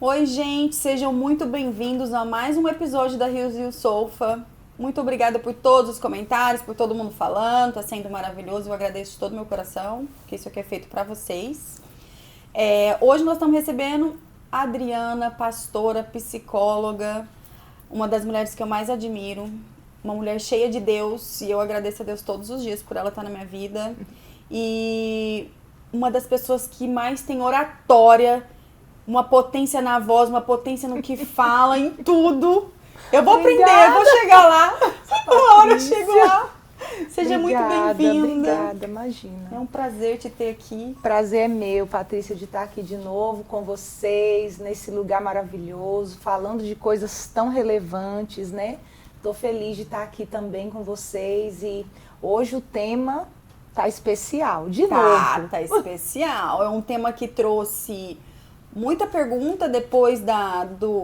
Oi, gente, sejam muito bem-vindos a mais um episódio da Rios e o Sofa. Muito obrigada por todos os comentários, por todo mundo falando, tá sendo maravilhoso. Eu agradeço de todo o meu coração, que isso aqui é feito pra vocês. Hoje nós estamos recebendo a Adriana, pastora, psicóloga, uma das mulheres que eu mais admiro, uma mulher cheia de Deus, e eu agradeço a Deus todos os dias por ela estar na minha vida. E uma das pessoas que mais tem oratória, uma potência na voz, uma potência no que fala, em tudo. Eu vou aprender, eu vou chegar lá. Uma hora eu chego lá. Seja muito bem-vinda. Obrigada, imagina. É um prazer te ter aqui. Prazer é meu, Patrícia, de estar aqui de novo com vocês, nesse lugar maravilhoso, falando de coisas tão relevantes, né? Tô feliz de estar aqui também com vocês e hoje o tema tá especial, de novo. Tá especial. É um tema que trouxe muita pergunta depois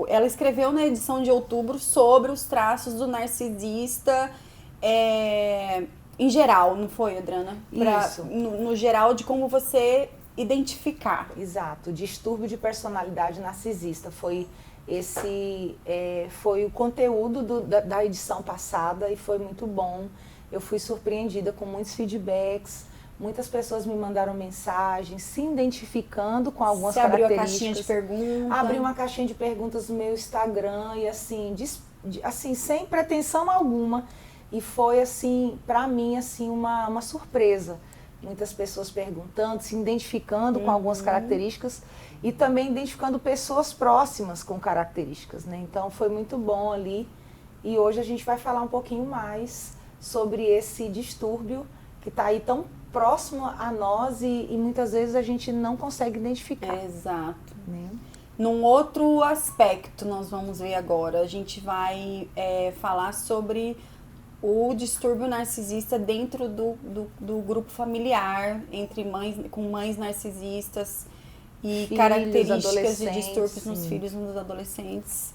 ela escreveu na edição de outubro sobre os traços do narcisista em geral, não foi, Adriana? Isso. No geral, de como você identificar. Exato, distúrbio de personalidade narcisista foi foi o conteúdo da edição passada e foi muito bom. Eu fui surpreendida com muitos feedbacks. Muitas pessoas me mandaram mensagens, se identificando com algumas características. Abriu a caixinha de perguntas. Abri uma caixinha de perguntas no meu Instagram e assim, sem pretensão alguma. E foi assim, para mim, assim, uma surpresa. Muitas pessoas perguntando, se identificando com algumas características e também identificando pessoas próximas com características, né? Então foi muito bom ali. E hoje a gente vai falar um pouquinho mais sobre esse distúrbio que está aí tão próximo a nós e muitas vezes a gente não consegue identificar. Exato. Né? Num outro aspecto, nós vamos ver agora, a gente vai falar sobre o distúrbio narcisista dentro do grupo familiar, com mães narcisistas e filhos, características de distúrbios nos filhos e nos adolescentes.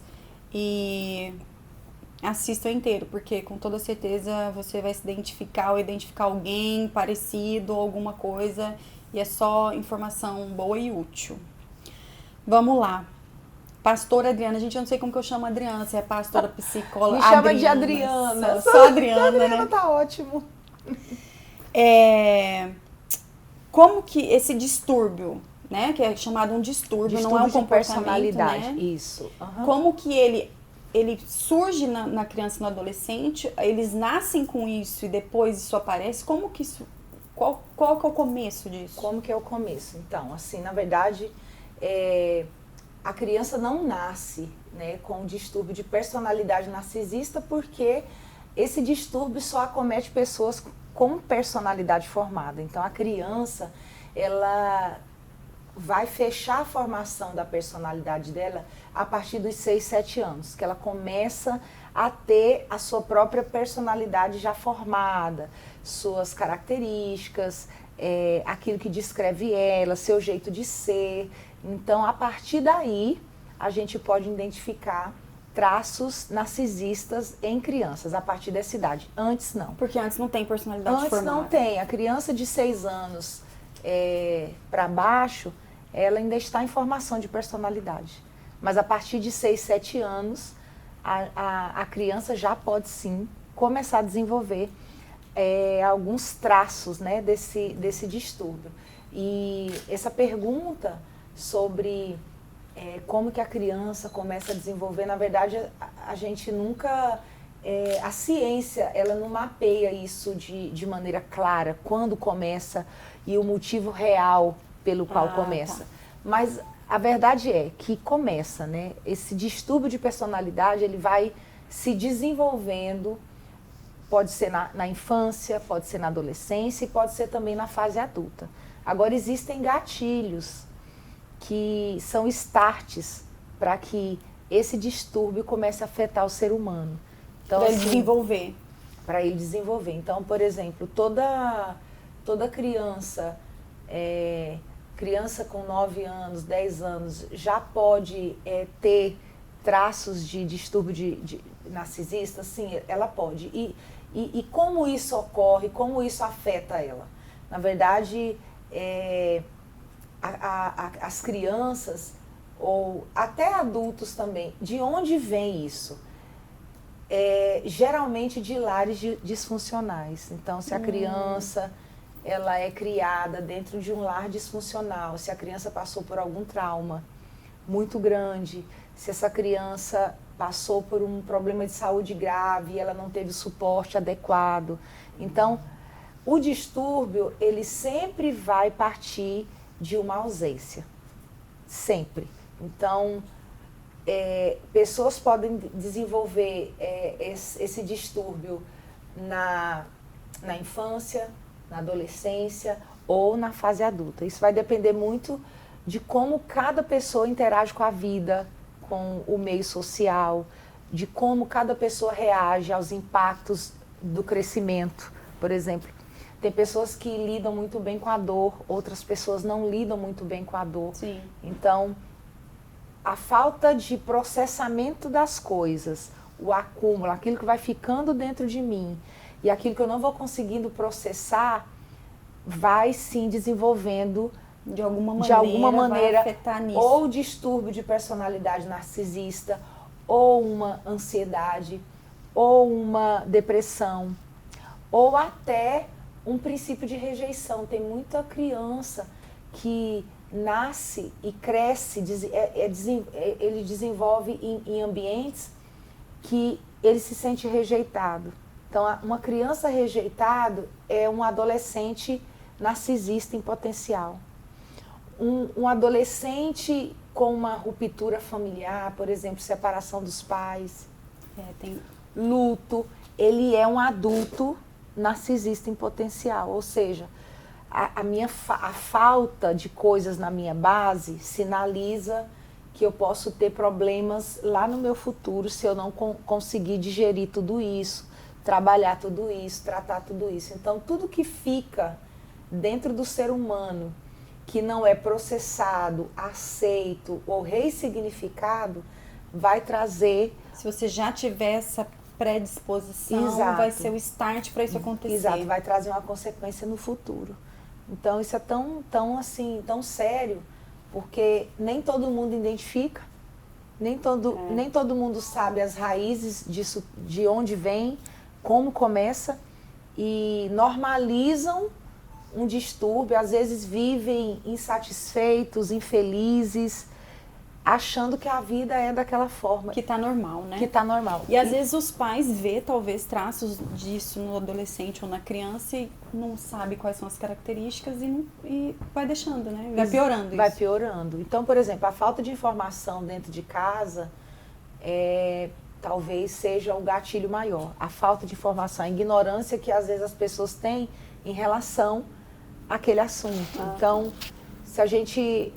E assista inteiro, porque com toda certeza você vai se identificar ou identificar alguém parecido ou alguma coisa, e é só informação boa e útil. Vamos lá. Pastora Adriana, gente, eu não sei como que eu chamo a Adriana, se é pastora, psicóloga. Me chama de Adriana. Só Adriana, Adriana, né? tá ótimo. Como que esse distúrbio, né, que é chamado um distúrbio não é um comportamento, personalidade, né? Isso. Uhum. Como que ele surge na criança e no adolescente, eles nascem com isso e depois isso aparece? Como que isso... Qual que é o começo disso? Como que é o começo? Então, assim, na verdade, a criança não nasce, né, com um distúrbio de personalidade narcisista porque esse distúrbio só acomete pessoas com personalidade formada. Então, a criança, ela vai fechar a formação da personalidade dela a partir dos 6, 7 anos, que ela começa a ter a sua própria personalidade já formada, suas características, aquilo que descreve ela, seu jeito de ser. Então, a partir daí, a gente pode identificar traços narcisistas em crianças, a partir dessa idade. Antes, não. Porque antes não tem personalidade formada. Antes não tem. A criança de 6 anos para baixo, ela ainda está em formação de personalidade. Mas a partir de 6, 7 anos, a criança já pode sim começar a desenvolver alguns traços, né, desse distúrbio. E essa pergunta sobre como que a criança começa a desenvolver, na verdade, a gente nunca... a ciência, ela não mapeia isso de maneira clara, quando começa e o motivo real pelo qual começa. Tá. Mas a verdade é que começa, né? Esse distúrbio de personalidade, ele vai se desenvolvendo, pode ser na infância, pode ser na adolescência e pode ser também na fase adulta. Agora, existem gatilhos que são starts para que esse distúrbio comece a afetar o ser humano. Então, para ele desenvolver. Para ele desenvolver. Então, por exemplo, toda criança, criança com 9 anos, 10 anos, já pode ter traços de distúrbio de narcisista? Sim, ela pode. E como isso ocorre, como isso afeta ela? Na verdade, as crianças ou até adultos também, de onde vem isso? Geralmente de lares disfuncionais. Então, se a criança ela é criada dentro de um lar disfuncional, se a criança passou por algum trauma muito grande, se essa criança passou por um problema de saúde grave e ela não teve suporte adequado. Então, o distúrbio, ele sempre vai partir de uma ausência. Sempre. Então, pessoas podem desenvolver esse distúrbio na infância, na adolescência ou na fase adulta. Isso vai depender muito de como cada pessoa interage com a vida, com o meio social, de como cada pessoa reage aos impactos do crescimento. Por exemplo, tem pessoas que lidam muito bem com a dor, outras pessoas não lidam muito bem com a dor. Sim. Então, a falta de processamento das coisas, o acúmulo, aquilo que vai ficando dentro de mim e aquilo que eu não vou conseguindo processar, vai sim desenvolvendo de alguma maneira vai afetar nisso. Ou distúrbio de personalidade narcisista, ou uma ansiedade, ou uma depressão, ou até um princípio de rejeição. Tem muita criança que nasce e cresce, ele desenvolve em ambientes que ele se sente rejeitado. Então, uma criança rejeitada é um adolescente narcisista em potencial. Um adolescente com uma ruptura familiar, por exemplo, separação dos pais, luto, ele é um adulto narcisista em potencial. Ou seja, a falta de coisas na minha base sinaliza que eu posso ter problemas lá no meu futuro se eu não conseguir digerir tudo isso, trabalhar tudo isso, tratar tudo isso. Então, tudo que fica dentro do ser humano que não é processado, aceito ou ressignificado, vai trazer... Se você já tiver essa predisposição, Exato. Vai ser o start para isso acontecer. Exato, vai trazer uma consequência no futuro. Então, isso é tão sério, porque nem todo mundo identifica, nem todo mundo sabe as raízes disso, de onde vem, como começa, e normalizam um distúrbio, às vezes vivem insatisfeitos, infelizes, achando que a vida é daquela forma. Que tá normal, né? Que tá normal. E às vezes os pais vê talvez traços disso no adolescente ou na criança e não sabe quais são as características e vai deixando, né? Vai piorando isso. Vai piorando. Então, por exemplo, a falta de informação dentro de casa talvez seja o gatilho maior. A falta de informação, a ignorância que às vezes as pessoas têm em relação àquele assunto. Então, se a gente...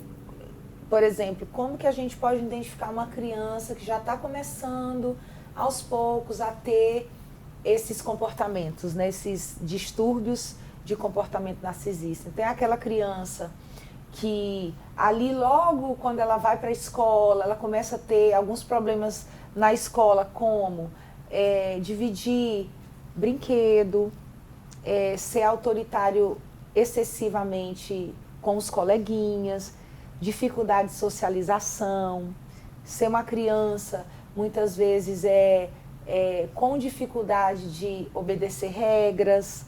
Por exemplo, como que a gente pode identificar uma criança que já está começando, aos poucos, a ter esses comportamentos, né? Esses distúrbios de comportamento narcisista? Tem aquela criança que ali logo quando ela vai para a escola, ela começa a ter alguns problemas na escola, como dividir brinquedo, ser autoritário excessivamente com os coleguinhas, dificuldade de socialização, ser uma criança muitas vezes com dificuldade de obedecer regras,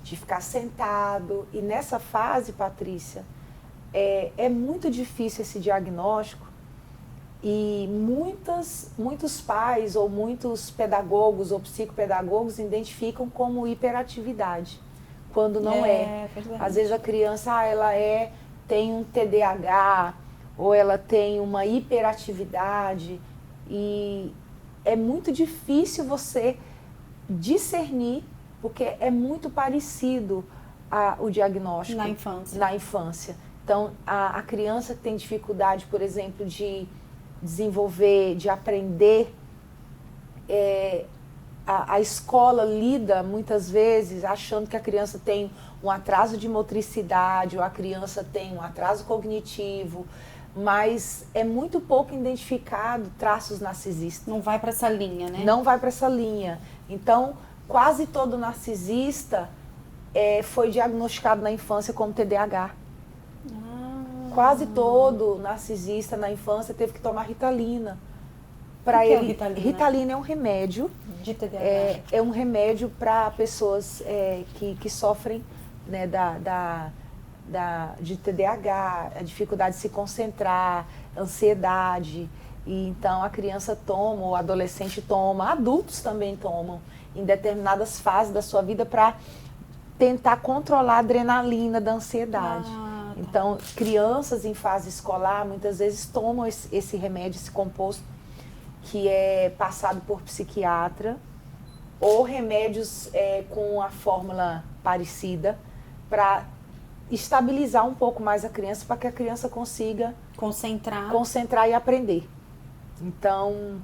de ficar sentado. E nessa fase, Patrícia, é muito difícil esse diagnóstico e muitos pais ou muitos pedagogos ou psicopedagogos identificam como hiperatividade, quando não é. Verdade. Às vezes a criança tem um TDAH ou ela tem uma hiperatividade e é muito difícil você discernir, porque é muito parecido o diagnóstico na infância. Então, a criança que tem dificuldade, por exemplo, de desenvolver, de aprender, a escola lida muitas vezes achando que a criança tem um atraso de motricidade ou a criança tem um atraso cognitivo, mas é muito pouco identificado traços narcisistas. Não vai para essa linha, né? Não vai para essa linha. Então, quase todo narcisista foi diagnosticado na infância como TDAH. Quase todo narcisista na infância teve que tomar Ritalina. O que é o Ritalina? Ritalina é um remédio. De TDAH. É um remédio para pessoas que sofrem, né, de TDAH, a dificuldade de se concentrar, ansiedade. E então a criança toma, o adolescente toma, adultos também tomam em determinadas fases da sua vida para tentar controlar a adrenalina da ansiedade. Tá. Então, crianças em fase escolar muitas vezes tomam esse remédio, esse composto, que é passado por psiquiatra, ou remédios com a fórmula parecida, para estabilizar um pouco mais a criança, para que a criança consiga concentrar e aprender. Então,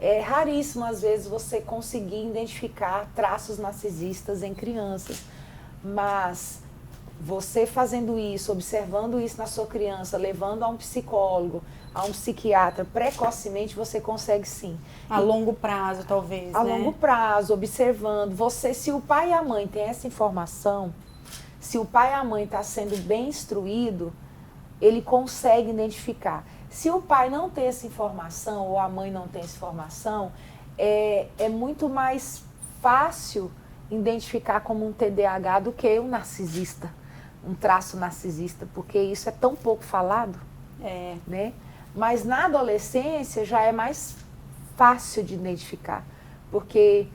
é raríssimo, às vezes, você conseguir identificar traços narcisistas em crianças, mas você fazendo isso, observando isso na sua criança, levando a um psicólogo, a um psiquiatra, precocemente você consegue sim. A longo prazo, talvez, A né? longo prazo, observando. Se o pai e a mãe têm essa informação, se o pai e a mãe estão sendo bem instruído, ele consegue identificar. Se o pai não tem essa informação, ou a mãe não tem essa informação, é muito mais fácil identificar como um TDAH do que um narcisista, um traço narcisista, porque isso é tão pouco falado, né? Mas na adolescência já é mais fácil de identificar, porque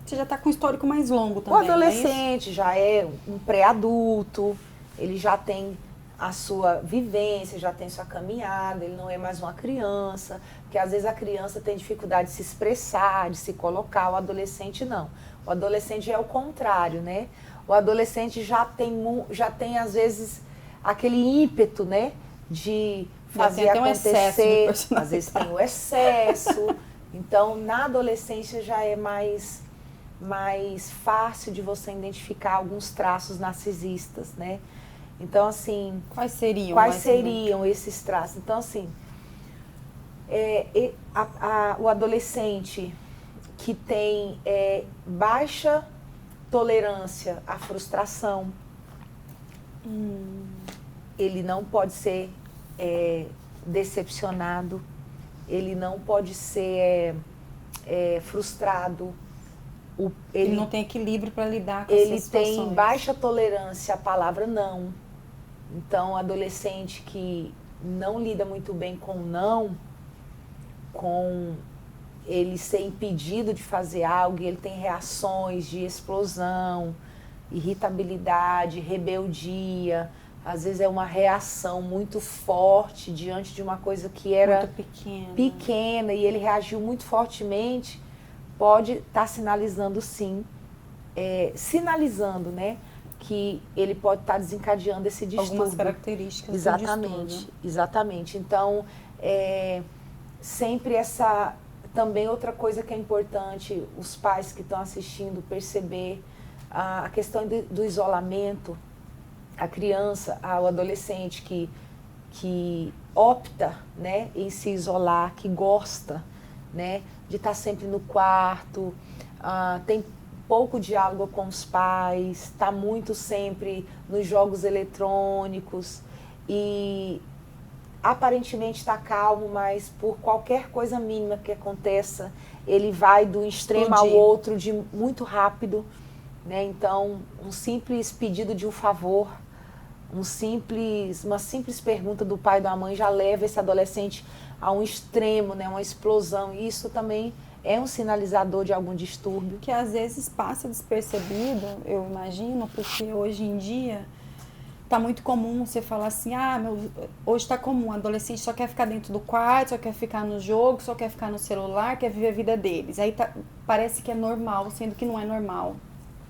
você já está com um histórico mais longo também. O adolescente já é um pré-adulto, ele já tem a sua vivência, já tem sua caminhada, ele não é mais uma criança, porque às vezes a criança tem dificuldade de se expressar, de se colocar, o adolescente não. O adolescente é o contrário, né? O adolescente já tem às vezes aquele ímpeto, né, de fazer acontecer, às vezes tem o excesso. Então, na adolescência já é mais fácil de você identificar alguns traços narcisistas, né? Então, assim... Quais seriam esses traços? Então, assim, o adolescente que tem baixa tolerância à frustração, ele não pode ser decepcionado, ele não pode ser frustrado. Ele não tem equilíbrio para lidar com essas situações. Ele tem baixa tolerância à palavra não. Então, o adolescente que não lida muito bem com não, com ele ser impedido de fazer algo, ele tem reações de explosão, irritabilidade, rebeldia. Às vezes é uma reação muito forte diante de uma coisa que era muito pequena e ele reagiu muito fortemente. Pode estar sinalizando sim, né, que ele pode estar desencadeando esse distúrbio. Algumas características exatamente, do distúrbio. Exatamente. Então, sempre também outra coisa que é importante, os pais que estão assistindo perceber a questão do isolamento, a criança, o adolescente que opta, né, em se isolar, que gosta, né, de estar sempre no quarto, tem pouco diálogo com os pais, está muito sempre nos jogos eletrônicos e aparentemente está calmo, mas por qualquer coisa mínima que aconteça, ele vai do extremo ao outro muito rápido, né? Então, um simples pedido de um favor, uma simples pergunta do pai e da mãe já leva esse adolescente a um extremo, né? Uma explosão. E isso também é um sinalizador de algum distúrbio. Que às vezes passa despercebido, eu imagino, porque hoje em dia tá muito comum você falar assim, hoje tá comum, o adolescente só quer ficar dentro do quarto, só quer ficar no jogo, só quer ficar no celular, quer viver a vida deles. Aí parece que é normal, sendo que não é normal.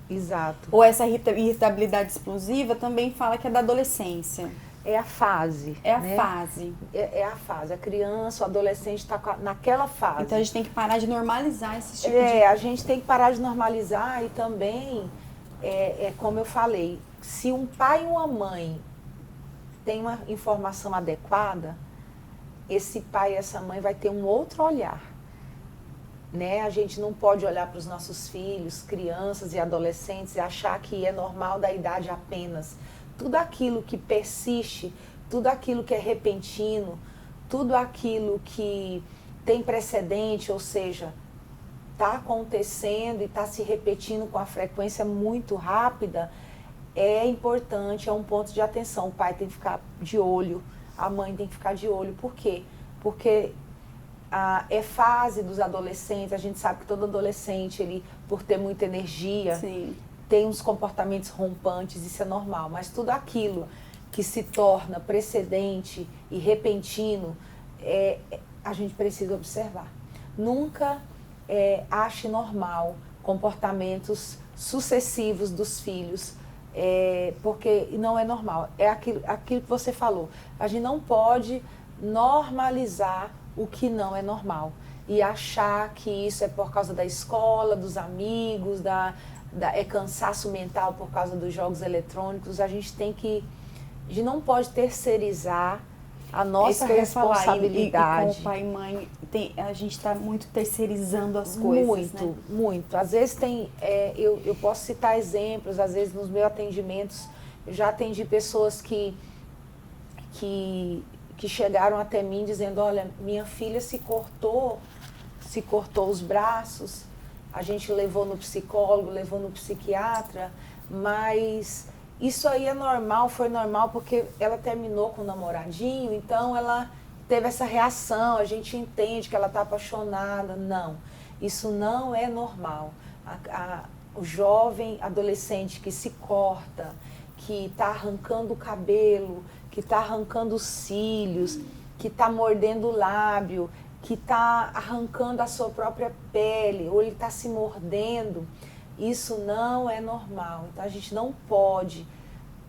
Exato. Ou essa irritabilidade explosiva também fala que é da adolescência. É a fase. É a né? fase. É a fase. A criança, o adolescente está naquela fase. Então a gente tem que parar de normalizar esse tipo de... A gente tem que parar de normalizar e também, como eu falei, se um pai e uma mãe têm uma informação adequada, esse pai e essa mãe vai ter um outro olhar. Né? A gente não pode olhar para os nossos filhos, crianças e adolescentes e achar que é normal da idade apenas. Tudo aquilo que persiste, tudo aquilo que é repentino, tudo aquilo que tem precedente, ou seja, está acontecendo e está se repetindo com a frequência muito rápida, é importante, é um ponto de atenção. O pai tem que ficar de olho, a mãe tem que ficar de olho. Por quê? Porque é fase dos adolescentes, a gente sabe que todo adolescente, ele, por ter muita energia, Sim. tem uns comportamentos rompantes, isso é normal, mas tudo aquilo que se torna precedente e repentino, a gente precisa observar. Nunca ache normal comportamentos sucessivos dos filhos, porque não é normal. É aquilo que você falou. A gente não pode normalizar o que não é normal e achar que isso é por causa da escola, dos amigos, é cansaço mental por causa dos jogos eletrônicos. A gente não pode terceirizar a nossa responsabilidade. E com o pai e mãe, a gente está muito terceirizando as coisas, muito, né? Muito. Às vezes eu posso citar exemplos, às vezes nos meus atendimentos, eu já atendi pessoas que chegaram até mim dizendo, olha, minha filha se cortou os braços, a gente levou no psicólogo, levou no psiquiatra, mas isso aí é normal, foi normal porque ela terminou com o namoradinho, então ela teve essa reação, a gente entende que ela está apaixonada. Não, isso não é normal. O jovem adolescente que se corta, que está arrancando o cabelo, que está arrancando os cílios, que está mordendo o lábio, que está arrancando a sua própria pele, ou ele está se mordendo, isso não é normal. Então a gente não pode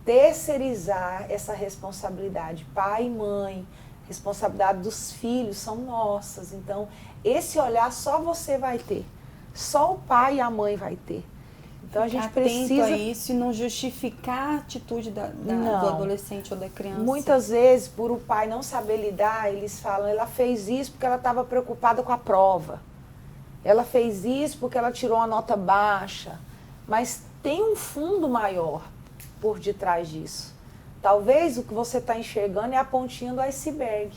terceirizar essa responsabilidade. Pai e mãe, responsabilidade dos filhos são nossas. Então esse olhar só você vai ter, só o pai e a mãe vai ter. Então a gente precisa a isso e não justificar a atitude do adolescente ou da criança. Muitas vezes, por o pai não saber lidar, eles falam, ela fez isso porque ela estava preocupada com a prova. Ela fez isso porque ela tirou uma nota baixa. Mas tem um fundo maior por detrás disso. Talvez o que você está enxergando é a pontinha do iceberg.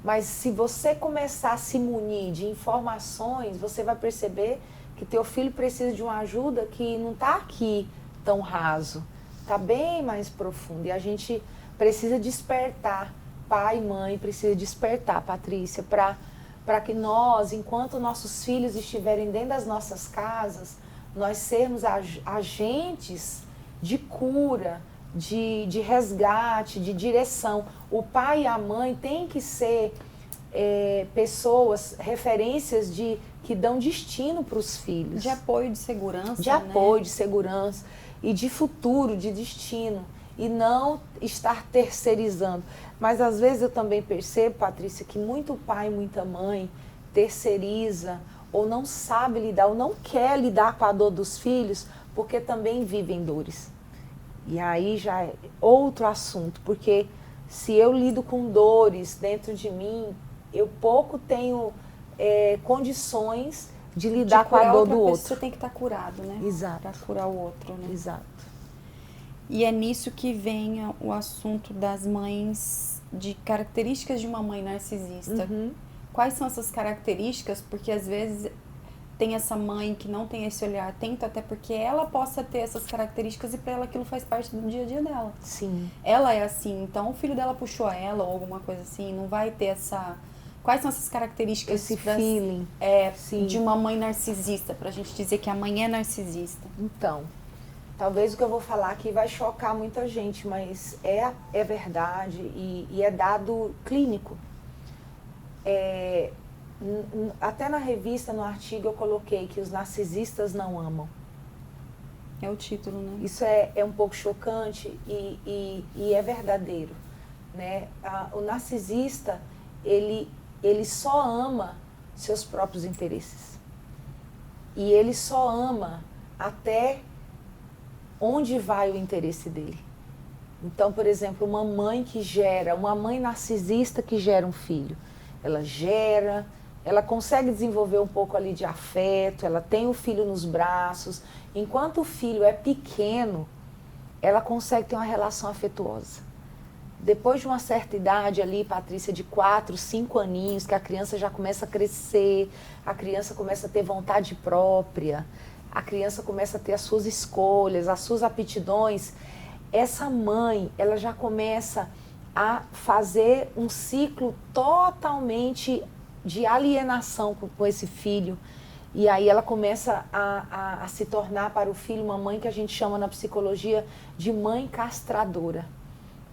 Mas se você começar a se munir de informações, você vai perceber que teu filho precisa de uma ajuda que não está aqui tão raso, está bem mais profundo. E a gente precisa despertar, pai e mãe precisa despertar, Patrícia, para que nós, enquanto nossos filhos estiverem dentro das nossas casas, nós sermos agentes de cura, de resgate, de direção. O pai e a mãe têm que ser pessoas, referências que dão destino para os filhos. De apoio, de segurança. De apoio, de segurança e de futuro, de destino. E não estar terceirizando. Mas às vezes eu também percebo, Patrícia, que muito pai e muita mãe terceiriza ou não sabe lidar, ou não quer lidar com a dor dos filhos, porque também vivem dores. E aí já é outro assunto, porque se eu lido com dores dentro de mim, eu pouco tenho condições de lidar com a dor do outro. Você tem que estar curado, né? Exato. Para curar o outro, né? Exato. E é nisso que vem o assunto das mães, de características de uma mãe narcisista. Uhum. Quais são essas características? Porque às vezes tem essa mãe que não tem esse olhar atento, até porque ela possa ter essas características e para ela aquilo faz parte do dia a dia dela. Sim. Ela é assim, então o filho dela puxou ela ou alguma coisa assim, não vai ter essa... Quais são essas características Esse feeling de uma mãe narcisista, pra gente dizer que a mãe é narcisista? Então, talvez o que eu vou falar aqui vai chocar muita gente, mas é verdade e é dado clínico. Até na revista, no artigo, eu coloquei que os narcisistas não amam. É o título, né? Isso é um pouco chocante e é verdadeiro, né? O narcisista, ele só ama seus próprios interesses. E ele só ama até onde vai o interesse dele. Então, por exemplo, uma mãe narcisista que gera um filho. Ela consegue desenvolver um pouco ali de afeto, ela tem o filho nos braços. Enquanto o filho é pequeno, ela consegue ter uma relação afetuosa. Depois de uma certa idade ali, Patrícia, de 4, 5 aninhos, que a criança já começa a crescer, a criança começa a ter vontade própria, a criança começa a ter as suas escolhas, as suas aptidões, essa mãe, ela já começa a fazer um ciclo totalmente de alienação com esse filho. E aí ela começa a se tornar para o filho uma mãe que a gente chama na psicologia de mãe castradora.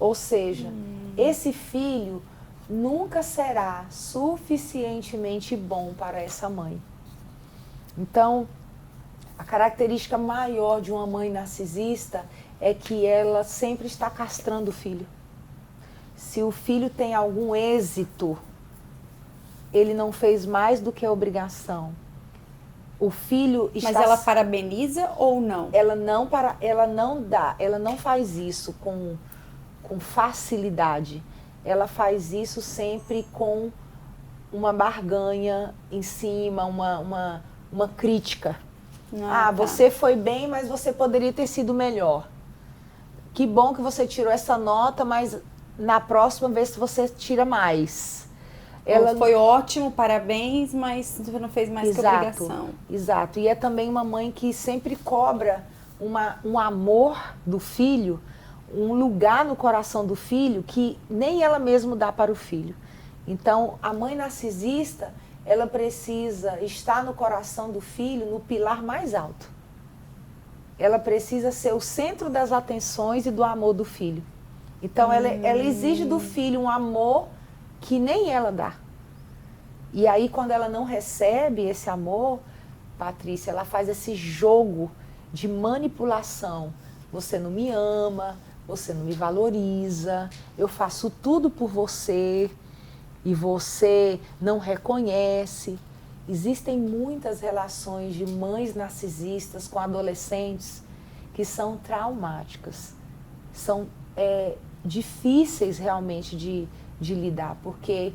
Ou seja, esse filho nunca será suficientemente bom para essa mãe. Então, a característica maior de uma mãe narcisista é que ela sempre está castrando o filho. Se o filho tem algum êxito, ele não fez mais do que a obrigação. O filho está... Mas ela parabeniza ou não? Ela não faz isso com facilidade. Ela faz isso sempre com uma barganha em cima, uma crítica. Tá. Você foi bem, mas você poderia ter sido melhor. Que bom que você tirou essa nota, mas na próxima vez você tira mais. Ela foi ótimo, parabéns, mas você não fez mais que obrigação. Exato. E é também uma mãe que sempre cobra um amor do filho, um lugar no coração do filho que nem ela mesma dá para o filho. Então, a mãe narcisista, ela precisa estar no coração do filho no pilar mais alto. Ela precisa ser o centro das atenções e do amor do filho. Então, ela exige do filho um amor que nem ela dá. E aí, quando ela não recebe esse amor, Patrícia, ela faz esse jogo de manipulação. Você não me ama, você não me valoriza, eu faço tudo por você e você não reconhece. Existem muitas relações de mães narcisistas com adolescentes que são traumáticas. São difíceis realmente de lidar, porque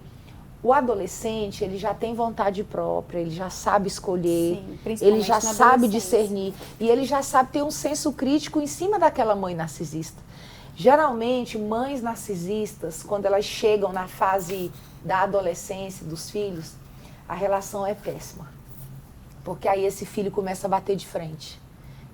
o adolescente, ele já tem vontade própria, ele já sabe escolher, Sim, ele já sabe discernir e ele já sabe ter um senso crítico em cima daquela mãe narcisista. Geralmente, mães narcisistas, quando elas chegam na fase da adolescência, dos filhos, a relação é péssima. Porque aí esse filho começa a bater de frente.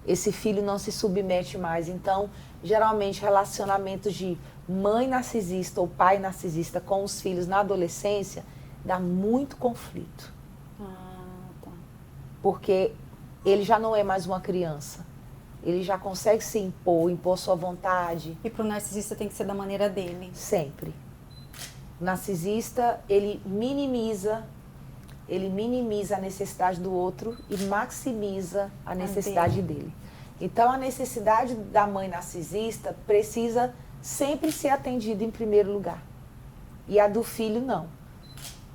Esse filho não se submete mais. Então, geralmente, relacionamentos de mãe narcisista ou pai narcisista com os filhos na adolescência dá muito conflito. Tá. Porque ele já não é mais uma criança. Ele já consegue se impor sua vontade. E para o narcisista tem que ser da maneira dele. Sempre. O narcisista, ele minimiza a necessidade do outro e maximiza a necessidade dele. Então, a necessidade da mãe narcisista precisa sempre ser atendida em primeiro lugar. E a do filho, não.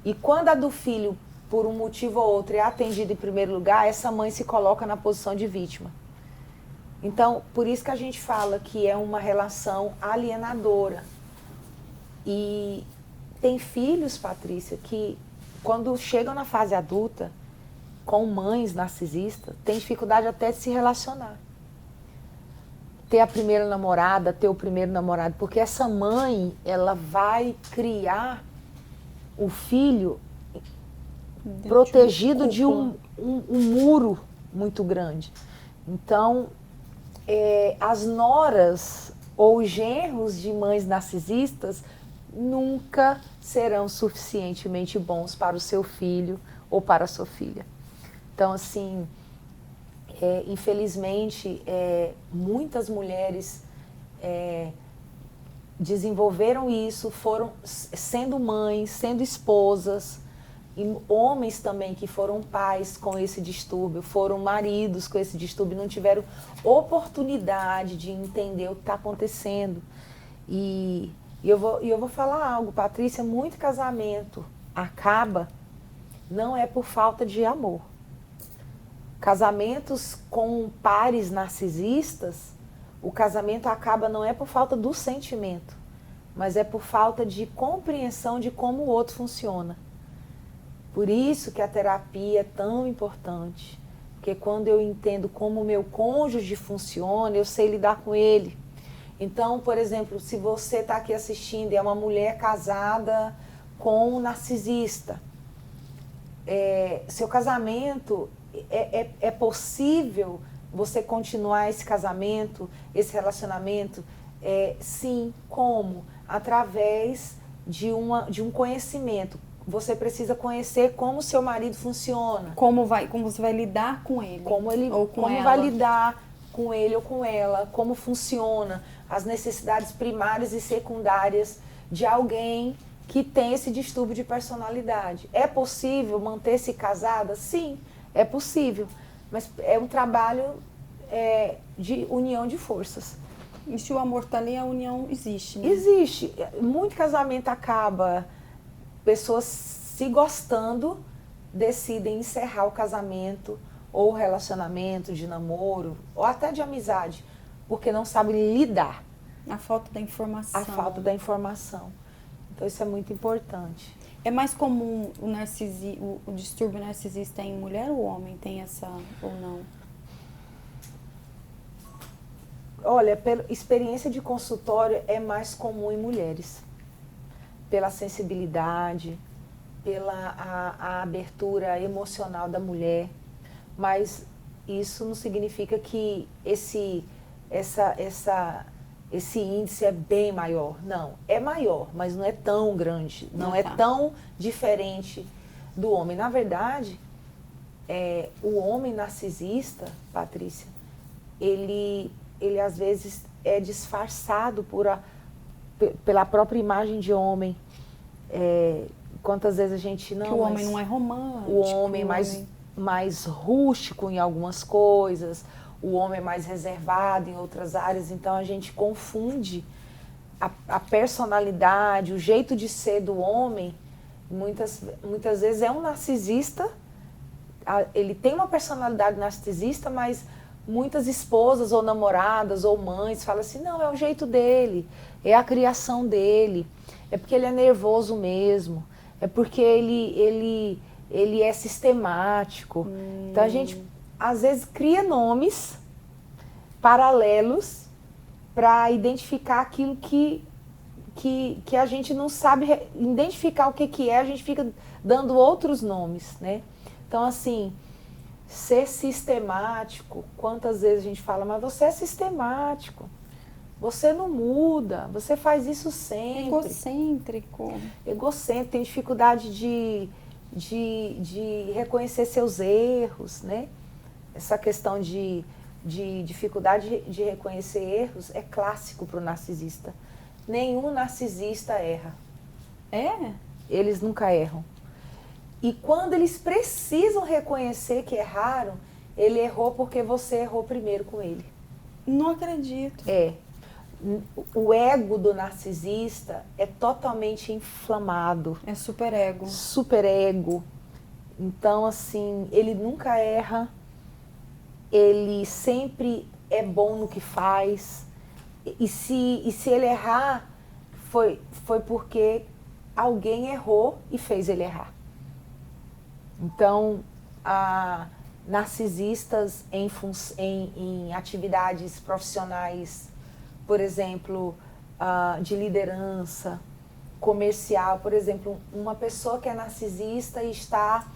E quando a do filho, por um motivo ou outro, é atendida em primeiro lugar, essa mãe se coloca na posição de vítima. Então, por isso que a gente fala que é uma relação alienadora. E tem filhos, Patrícia, que quando chegam na fase adulta, com mães narcisistas, tem dificuldade até de se relacionar. Ter a primeira namorada, ter o primeiro namorado, porque essa mãe, ela vai criar o filho protegido de um muro muito grande. Então, as noras ou os genros de mães narcisistas nunca serão suficientemente bons para o seu filho ou para a sua filha. Então, assim, infelizmente, muitas mulheres desenvolveram isso, foram sendo mães, sendo esposas, e homens também que foram pais com esse distúrbio, foram maridos com esse distúrbio, não tiveram oportunidade de entender o que está acontecendo. E eu vou falar algo, Patrícia, muito casamento acaba, não é por falta de amor. Casamentos com pares narcisistas, o casamento acaba não é por falta do sentimento, mas é por falta de compreensão de como o outro funciona. Por isso que a terapia é tão importante, porque quando eu entendo como o meu cônjuge funciona, eu sei lidar com ele. Então, por exemplo, se você está aqui assistindo e é uma mulher casada com um narcisista, seu casamento, é possível você continuar esse casamento, esse relacionamento? Sim, como? Através de um conhecimento. Você precisa conhecer como seu marido funciona. Como você vai lidar com ele. Como ela. vai lidar com ele ou com ela, como funciona as necessidades primárias e secundárias de alguém que tem esse distúrbio de personalidade. É possível manter-se casada? Sim, é possível. Mas é um trabalho de união de forças. E se o amor está ali, a união existe, né? Existe. Muito casamento acaba, pessoas se gostando, decidem encerrar o casamento ou o relacionamento de namoro, ou até de amizade, porque não sabem lidar. A falta da informação. A falta da informação. Então isso é muito importante. É mais comum o distúrbio narcisista em mulher ou homem? Tem essa ou não? Olha, pela experiência de consultório é mais comum em mulheres. Pela sensibilidade, pela a abertura emocional da mulher. Mas isso não significa que esse índice é bem maior. Não, é maior, mas não é tão grande, não é tão diferente do homem. Na verdade, o homem narcisista, Patrícia, ele às vezes é disfarçado pela própria imagem de homem. Quantas vezes a gente não... Que o homem não é romântico. O homem mais rústico em algumas coisas, o homem é mais reservado em outras áreas, então a gente confunde a personalidade, o jeito de ser do homem. Muitas vezes é um narcisista, ele tem uma personalidade narcisista, mas muitas esposas ou namoradas ou mães falam assim, não, é o jeito dele, é a criação dele, é porque ele é nervoso mesmo, é porque ele é sistemático. Então a gente às vezes cria nomes paralelos para identificar aquilo que a gente não sabe identificar o que é, a gente fica dando outros nomes, né? Então assim, ser sistemático, quantas vezes a gente fala, mas você é sistemático, você não muda, você faz isso sempre. Egocêntrico, tem dificuldade de reconhecer seus erros, né? Essa questão de dificuldade de reconhecer erros é clássico para o narcisista. Nenhum narcisista erra. Eles nunca erram. E quando eles precisam reconhecer que erraram, ele errou porque você errou primeiro com ele. Não acredito. O ego do narcisista é totalmente inflamado. É superego. Superego. Então, assim, ele nunca erra, ele sempre é bom no que faz. E se ele errar, foi porque alguém errou e fez ele errar. Então, narcisistas em atividades profissionais, por exemplo, de liderança, comercial, por exemplo, uma pessoa que é narcisista e está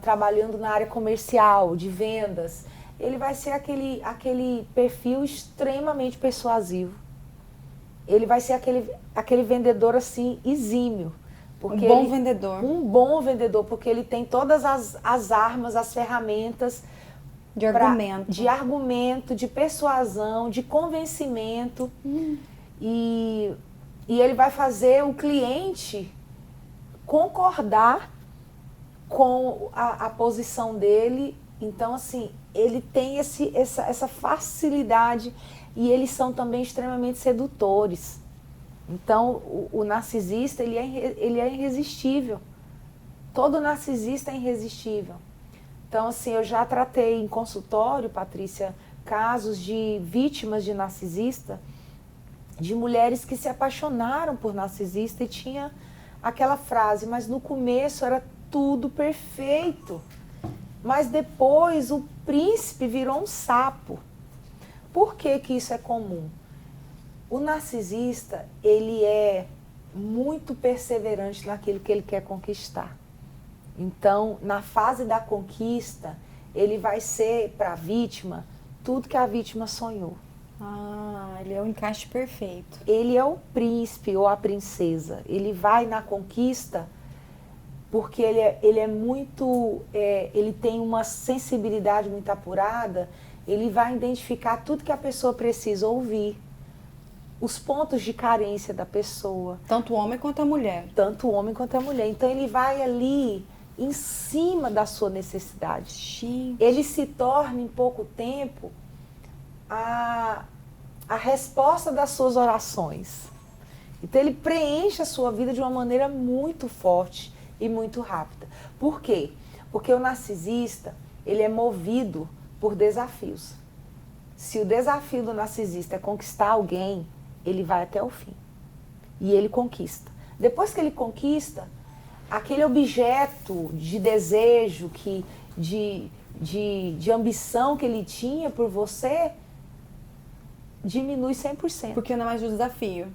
trabalhando na área comercial, de vendas, ele vai ser aquele perfil extremamente persuasivo. Ele vai ser aquele vendedor assim, exímio. Porque um bom vendedor. Um bom vendedor, porque ele tem todas as armas, as ferramentas de argumento, de persuasão, de convencimento. E ele vai fazer o cliente concordar com a posição dele. Então, assim, ele tem essa facilidade e eles são também extremamente sedutores. Então, o narcisista, ele é irresistível. Todo narcisista é irresistível. Então, assim, eu já tratei em consultório, Patrícia, casos de vítimas de narcisista, de mulheres que se apaixonaram por narcisista e tinha aquela frase, mas no começo era tudo perfeito. Mas depois o príncipe virou um sapo. Por que isso é comum? O narcisista, ele é muito perseverante naquilo que ele quer conquistar. Então, na fase da conquista, ele vai ser para a vítima tudo que a vítima sonhou. Ele é o encaixe perfeito. Ele é o príncipe ou a princesa. Ele vai na conquista porque ele é muito, ele tem uma sensibilidade muito apurada. Ele vai identificar tudo que a pessoa precisa ouvir, os pontos de carência da pessoa. Tanto o homem quanto a mulher. Tanto o homem quanto a mulher. Então ele vai ali em cima da sua necessidade. Gente. Ele se torna em pouco tempo a resposta das suas orações. Então ele preenche a sua vida de uma maneira muito forte e muito rápida. Por quê? Porque o narcisista, ele é movido por desafios. Se o desafio do narcisista é conquistar alguém, ele vai até o fim. E ele conquista. Depois que ele conquista, aquele objeto de desejo, de ambição que ele tinha por você, diminui 100%. Porque não é mais um desafio.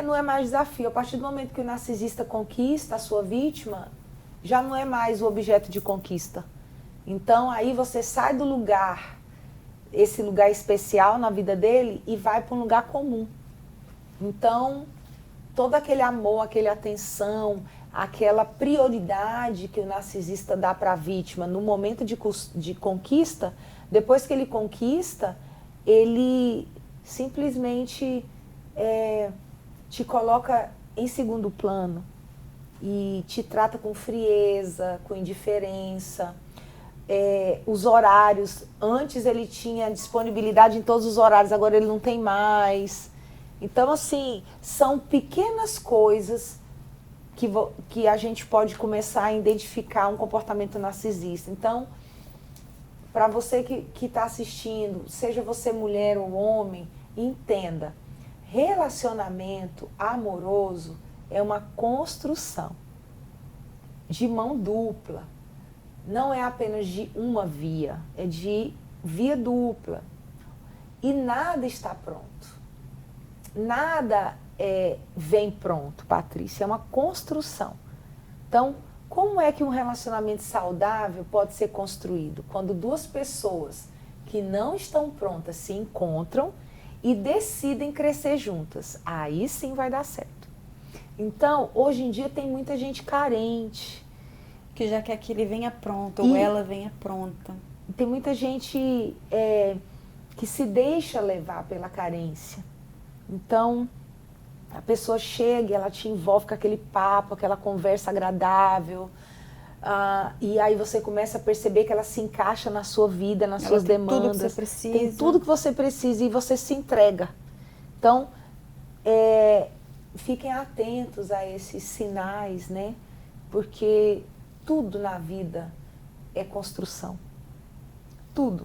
Não é mais desafio. A partir do momento que o narcisista conquista a sua vítima, já não é mais o objeto de conquista. Então, aí você sai do lugar, esse lugar especial na vida dele, e vai para um lugar comum. Então, todo aquele amor, aquela atenção, aquela prioridade que o narcisista dá para a vítima no momento de conquista, depois que ele conquista, ele simplesmente te coloca em segundo plano e te trata com frieza, com indiferença. Os horários, antes ele tinha disponibilidade em todos os horários, agora ele não tem mais. Então, assim, são pequenas coisas que a gente pode começar a identificar um comportamento narcisista. Então, para você que está assistindo, seja você mulher ou homem, entenda, relacionamento amoroso é uma construção de mão dupla. Não é apenas de uma via, é de via dupla. E nada está pronto. Nada vem pronto, Patrícia, é uma construção. Então, como é que um relacionamento saudável pode ser construído? Quando duas pessoas que não estão prontas se encontram e decidem crescer juntas. Aí sim vai dar certo. Então, hoje em dia tem muita gente carente. Que já quer que ele venha pronto, ou ela venha pronta. Tem muita gente que se deixa levar pela carência. Então, a pessoa chega, ela te envolve com aquele papo, aquela conversa agradável. E aí você começa a perceber que ela se encaixa na sua vida, nas suas demandas. Tudo que você precisa. Tem tudo que você precisa e você se entrega. Então, fiquem atentos a esses sinais, né? Porque tudo na vida é construção. Tudo.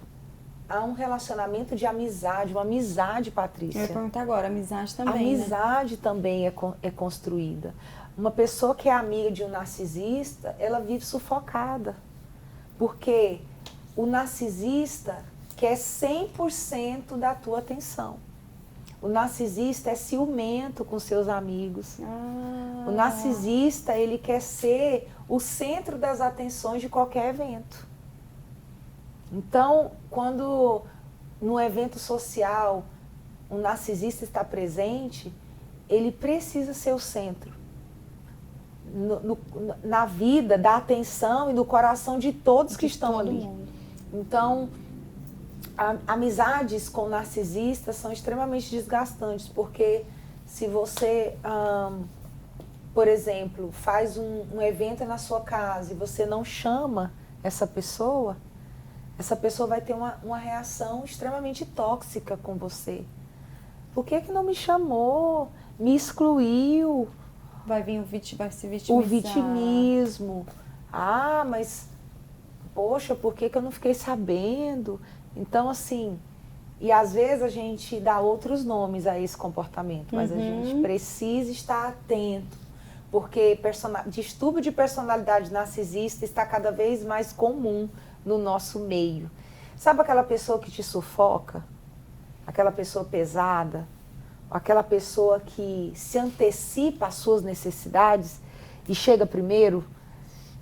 Há um relacionamento de amizade, uma amizade, Patrícia. Eu ia perguntar agora, amizade também, amizade, né? Também é construída. Uma pessoa que é amiga de um narcisista, ela vive sufocada. Porque o narcisista quer 100% da tua atenção. O narcisista é ciumento com seus amigos. O narcisista, ele quer ser o centro das atenções de qualquer evento. Então, quando no evento social um narcisista está presente, ele precisa ser o centro. Na vida, da atenção e do coração de todos que estão ali. Mundo. Então, amizades com narcisistas são extremamente desgastantes, porque se você, por exemplo, faz um evento na sua casa e você não chama essa pessoa vai ter uma reação extremamente tóxica com você. Por que não me chamou? Me excluiu? Vai vir vai se vitimizar. O vitimismo. Mas, poxa, por que eu não fiquei sabendo? Então, assim, e às vezes a gente dá outros nomes a esse comportamento, mas a gente precisa estar atento, porque distúrbio de personalidade narcisista está cada vez mais comum no nosso meio. Sabe aquela pessoa que te sufoca? Aquela pessoa pesada? aquela pessoa que se antecipa às suas necessidades e chega primeiro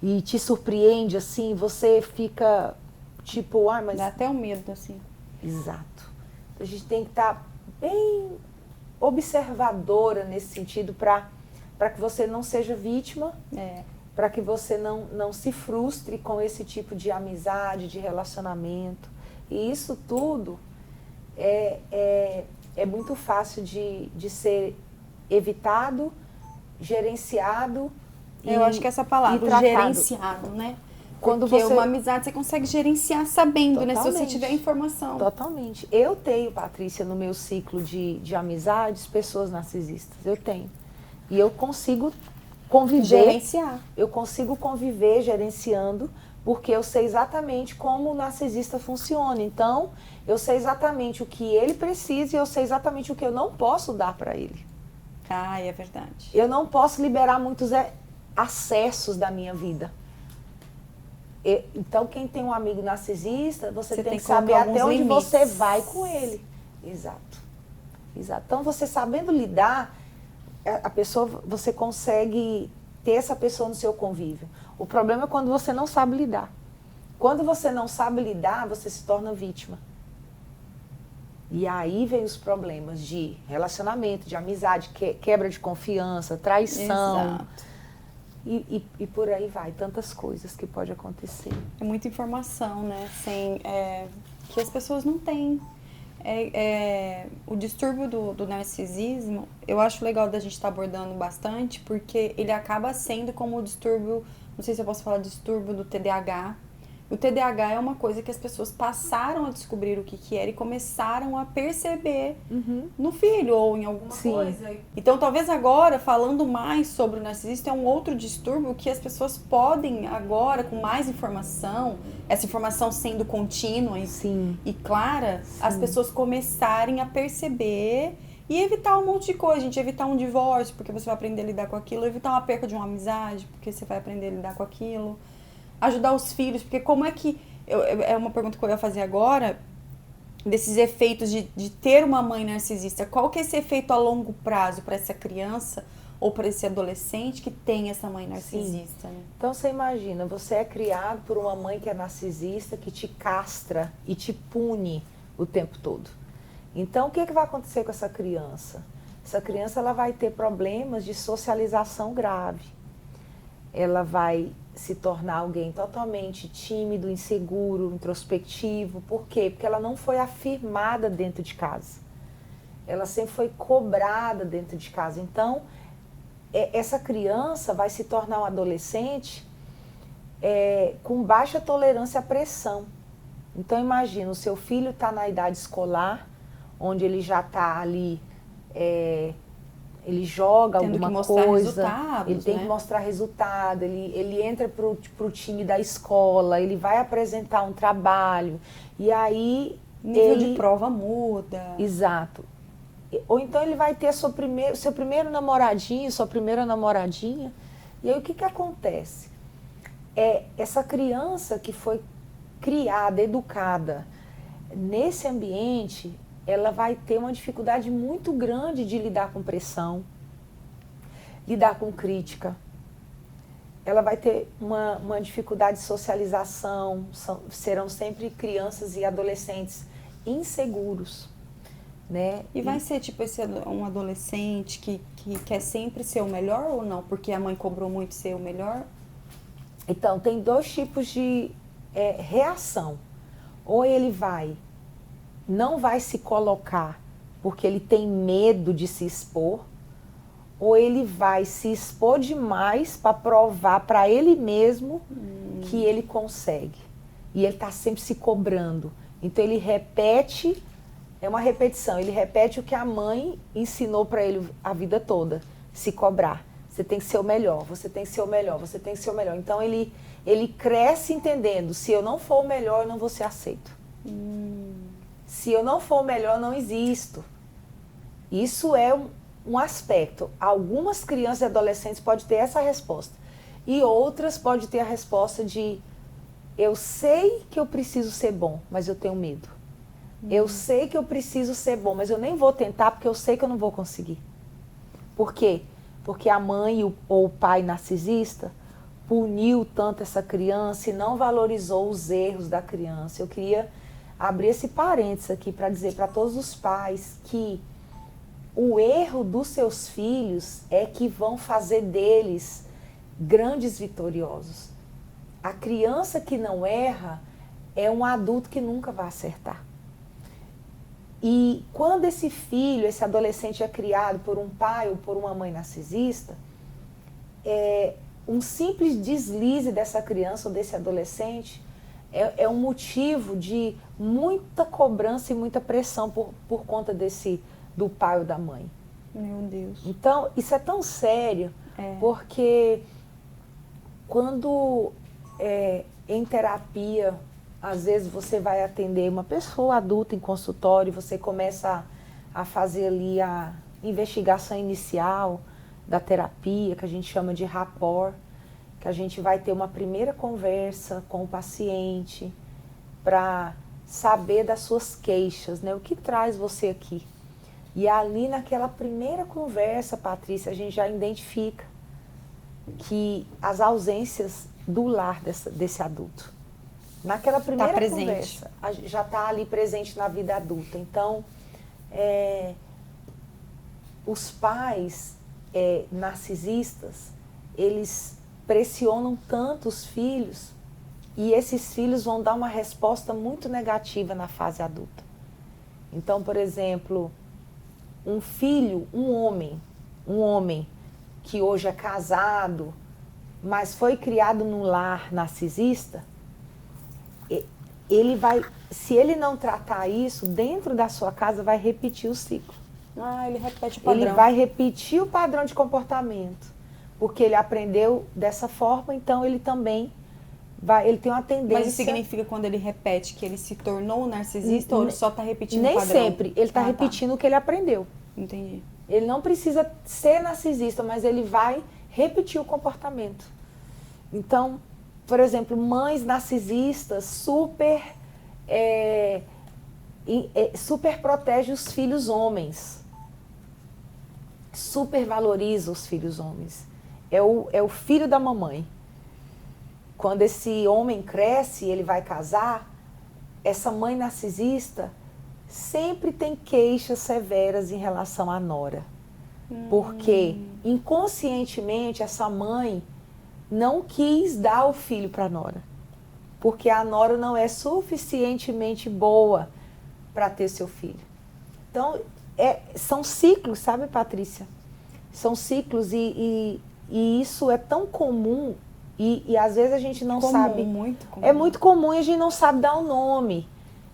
e te surpreende, assim, você fica tipo, mas... Dá até um medo, assim. Exato. A gente tem que estar bem observadora nesse sentido para que você não seja vítima, para que você não se frustre com esse tipo de amizade, de relacionamento. E isso tudo é muito fácil de ser evitado, gerenciado. Eu acho que essa palavra, gerenciado, né? Quando Porque você... uma amizade você consegue gerenciar sabendo, Totalmente. né? Se você tiver informação. Totalmente. Eu tenho, Patrícia, no meu ciclo de amizades, pessoas narcisistas. Eu tenho. E eu consigo conviver. Gerenciar. Eu consigo conviver gerenciando, porque eu sei exatamente como o narcisista funciona. Então, eu sei exatamente o que ele precisa e eu sei exatamente o que eu não posso dar para ele. Ah, é verdade. Eu não posso liberar muitos acessos da minha vida. Então, quem tem um amigo narcisista, você tem que saber até onde você vai com ele. Exato. Então, você sabendo lidar, a pessoa, você consegue ter essa pessoa no seu convívio. O problema é quando você não sabe lidar. Quando você não sabe lidar, você se torna vítima. E aí vem os problemas de relacionamento, de amizade, quebra de confiança, traição. Exato. E por aí vai, tantas coisas que pode acontecer. É muita informação, né? Que as pessoas não têm. O distúrbio do narcisismo, eu acho legal da gente estar abordando bastante, porque ele acaba sendo como o distúrbio, não sei se eu posso falar distúrbio do TDAH. O TDAH é uma coisa que as pessoas passaram a descobrir o que era e começaram a perceber no filho ou em alguma coisa. Então, talvez agora, falando mais sobre o narcisista, é um outro distúrbio que as pessoas podem agora, com mais informação, essa informação sendo contínua e clara, as pessoas começarem a perceber e evitar um monte de coisa. Gente, evitar um divórcio, porque você vai aprender a lidar com aquilo, evitar uma perca de uma amizade, porque você vai aprender a lidar com aquilo. Ajudar os filhos, porque como é que... é uma pergunta que eu ia fazer agora, desses efeitos de ter uma mãe narcisista. Qual que é esse efeito a longo prazo para essa criança ou para esse adolescente que tem essa mãe narcisista? Né? Então, você imagina, você é criado por uma mãe que é narcisista, que te castra e te pune o tempo todo. Então, o que vai acontecer com essa criança? Essa criança ela vai ter problemas de socialização grave. Ela vai se tornar alguém totalmente tímido, inseguro, introspectivo. Por quê? Porque ela não foi afirmada dentro de casa. Ela sempre foi cobrada dentro de casa. Então, essa criança vai se tornar um adolescente com baixa tolerância à pressão. Então, imagina, o seu filho está na idade escolar, onde ele já está ali... ele joga alguma coisa, ele tem que mostrar resultado, ele entra pro time da escola, ele vai apresentar um trabalho, e aí... O nível de prova muda. Exato. Ou então ele vai ter seu primeiro namoradinho, sua primeira namoradinha, e aí o que acontece? Essa criança que foi criada, educada nesse ambiente... ela vai ter uma dificuldade muito grande de lidar com pressão, lidar com crítica. Ela vai ter uma dificuldade de socialização, serão sempre crianças e adolescentes inseguros. Né? E vai ser tipo um adolescente que quer sempre ser o melhor ou não? Porque a mãe cobrou muito ser o melhor? Então, tem dois tipos de reação. Ou ele não vai se colocar porque ele tem medo de se expor, ou ele vai se expor demais para provar para ele mesmo que ele consegue. E ele está sempre se cobrando. Então ele repete, é uma repetição, ele repete o que a mãe ensinou para ele a vida toda, se cobrar. Você tem que ser o melhor, você tem que ser o melhor, você tem que ser o melhor. Então ele cresce entendendo, se eu não for o melhor, eu não vou ser aceito. Se eu não for o melhor, não existo. Isso é um aspecto. Algumas crianças e adolescentes podem ter essa resposta. E outras podem ter a resposta de eu sei que eu preciso ser bom, mas eu tenho medo. Eu sei que eu preciso ser bom, mas eu nem vou tentar porque eu sei que eu não vou conseguir. Por quê? Porque a mãe ou o pai narcisista puniu tanto essa criança e não valorizou os erros da criança. Eu queria abrir esse parênteses aqui para dizer para todos os pais que o erro dos seus filhos é que vão fazer deles grandes vitoriosos. A criança que não erra é um adulto que nunca vai acertar. E quando esse filho, esse adolescente é criado por um pai ou por uma mãe narcisista, um simples deslize dessa criança ou desse adolescente é um motivo de muita cobrança e muita pressão por conta do pai ou da mãe. Meu Deus. Então, isso é tão sério, porque quando em terapia, às vezes você vai atender uma pessoa adulta em consultório, você começa a fazer ali a investigação inicial da terapia, que a gente chama de rapport, que a gente vai ter uma primeira conversa com o paciente para saber das suas queixas, né? O que traz você aqui? E ali naquela primeira conversa, Patrícia, a gente já identifica que as ausências do lar desse adulto. Naquela primeira conversa, já está ali presente na vida adulta. Então, os pais narcisistas, eles pressionam tanto os filhos e esses filhos vão dar uma resposta muito negativa na fase adulta. Então, por exemplo, um filho, um homem que hoje é casado, mas foi criado num lar narcisista, ele vai, se ele não tratar isso, dentro da sua casa vai repetir o ciclo. Ele repete o padrão. Ele vai repetir o padrão de comportamento, porque ele aprendeu dessa forma, então ele também ele tem uma tendência... Mas isso significa quando ele repete que ele se tornou narcisista ou ele só está repetindo o padrão? Nem sempre, ele está repetindo o que ele aprendeu. Entendi. Ele não precisa ser narcisista, mas ele vai repetir o comportamento. Então, por exemplo, mães narcisistas super protegem os filhos homens. Super valoriza os filhos homens. É o filho da mamãe. Quando esse homem cresce e ele vai casar, essa mãe narcisista sempre tem queixas severas em relação à nora. Porque inconscientemente essa mãe não quis dar o filho para a nora. Porque a nora não é suficientemente boa para ter seu filho. Então, são ciclos, sabe, Patrícia? São ciclos e isso é tão comum e às vezes a gente não sabe. Muito comum. É muito comum e a gente não sabe dar o nome.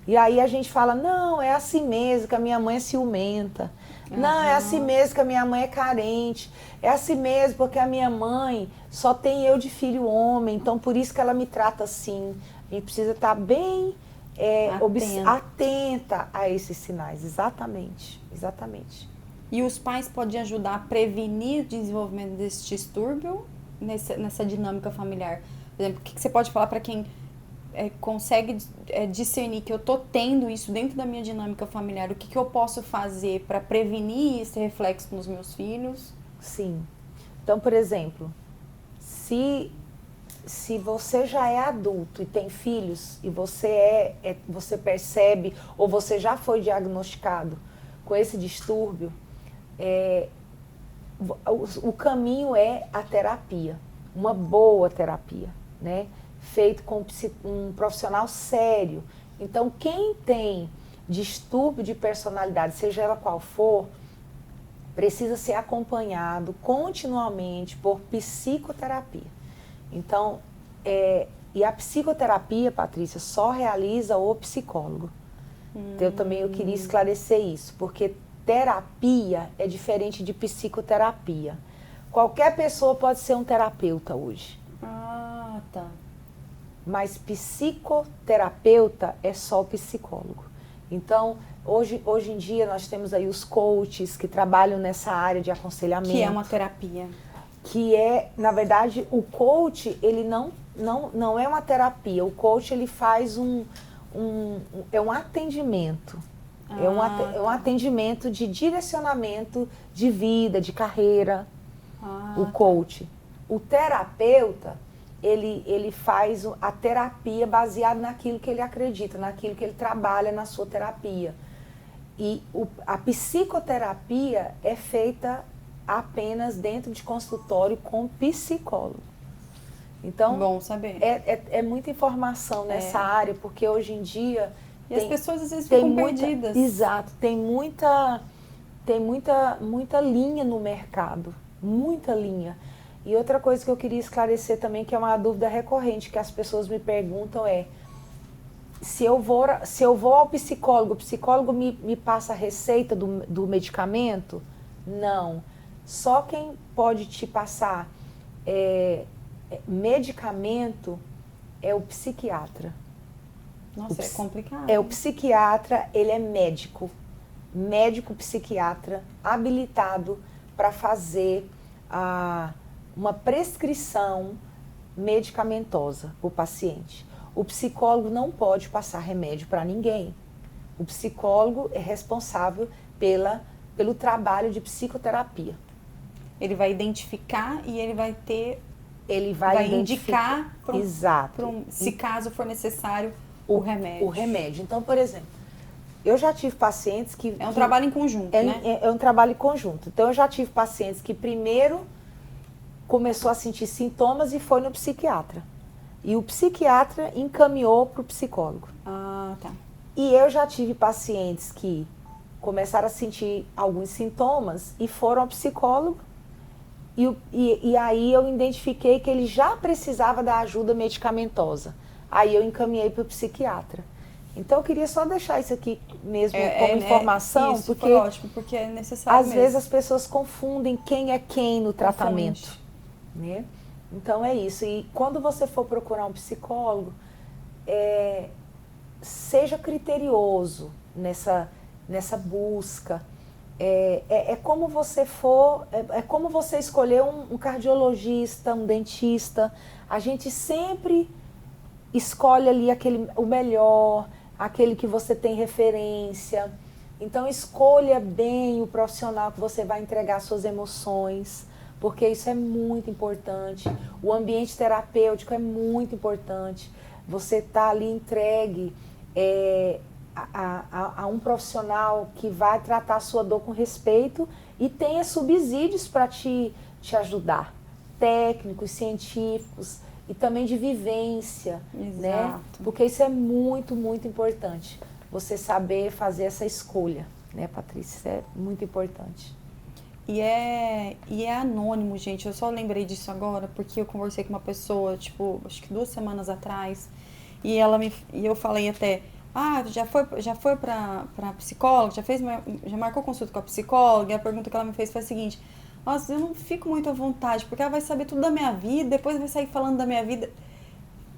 E aí a gente fala, não, é assim mesmo que a minha mãe é ciumenta. Não, é assim mesmo que a minha mãe é carente. É assim mesmo porque a minha mãe só tem eu de filho homem, então por isso que ela me trata assim. A gente precisa estar bem atenta a esses sinais. Exatamente, exatamente. E os pais podem ajudar a prevenir o desenvolvimento desse distúrbio nessa dinâmica familiar? Por exemplo, o que você pode falar para quem consegue discernir que eu estou tendo isso dentro da minha dinâmica familiar? O que eu posso fazer para prevenir esse reflexo nos meus filhos? Sim. Então, por exemplo, se você já é adulto e tem filhos e você percebe ou você já foi diagnosticado com esse distúrbio, o caminho é a terapia, uma boa terapia, né? Feito com um profissional sério. Então, quem tem distúrbio de personalidade, seja ela qual for, precisa ser acompanhado continuamente por psicoterapia. Então, e a psicoterapia, Patrícia, só realiza o psicólogo. Então, eu queria esclarecer isso, porque terapia é diferente de psicoterapia. Qualquer pessoa pode ser um terapeuta hoje. Tá. Mas psicoterapeuta é só o psicólogo. Então, hoje em dia nós temos aí os coaches que trabalham nessa área de aconselhamento. Que é uma terapia. Que na verdade, o coach, ele não é uma terapia. O coach, ele faz é um atendimento. É um atendimento de direcionamento de vida, de carreira, o coach. O terapeuta, ele faz a terapia baseada naquilo que ele acredita, naquilo que ele trabalha na sua terapia. E a psicoterapia é feita apenas dentro de consultório com psicólogo. Então, bom saber. É muita informação nessa área, porque hoje em dia... E as pessoas às vezes ficam perdidas. Exato, tem muita linha no mercado, muita linha. E outra coisa que eu queria esclarecer também, que é uma dúvida recorrente que as pessoas me perguntam se eu vou ao psicólogo, o psicólogo me passa a receita do medicamento? Não. Só quem pode te passar medicamento é o psiquiatra. Nossa, é complicado. O psiquiatra, ele é médico psiquiatra, habilitado para fazer uma prescrição medicamentosa para o paciente. O psicólogo não pode passar remédio para ninguém. O psicólogo é responsável pelo trabalho de psicoterapia. Ele vai identificar e ele vai ter... Ele vai indicar, exato. Se caso for necessário, o remédio. O remédio. Então, por exemplo, eu já tive pacientes que... É um trabalho em conjunto, né? É um trabalho em conjunto. Então, eu já tive pacientes que primeiro começou a sentir sintomas e foi no psiquiatra. E o psiquiatra encaminhou para o psicólogo. Ah, tá. E eu já tive pacientes que começaram a sentir alguns sintomas e foram ao psicólogo. E aí eu identifiquei que ele já precisava da ajuda medicamentosa. Aí eu encaminhei para o psiquiatra. Então eu queria só deixar isso aqui mesmo como informação, isso, porque foi ótimo, porque é necessário às vezes as pessoas confundem quem é quem no tratamento, né? Então é isso. E quando você for procurar um psicólogo, seja criterioso nessa busca. É como você for, é como você escolher um cardiologista, um dentista. A gente sempre escolhe ali o melhor, aquele que você tem referência. Então escolha bem o profissional que você vai entregar suas emoções, porque isso é muito importante. O ambiente terapêutico é muito importante. Você está ali entregue a um profissional que vai tratar a sua dor com respeito e tenha subsídios para te ajudar, técnicos, científicos e também de vivência, né? Porque isso é muito, muito importante. Você saber fazer essa escolha, né, Patrícia? Isso é muito importante. E é anônimo, gente. Eu só lembrei disso agora porque eu conversei com uma pessoa, acho que 2 semanas atrás, e eu falei até, já foi pra psicóloga, já marcou consulta com a psicóloga, e a pergunta que ela me fez foi a seguinte: nossa, eu não fico muito à vontade, porque ela vai saber tudo da minha vida, depois vai sair falando da minha vida.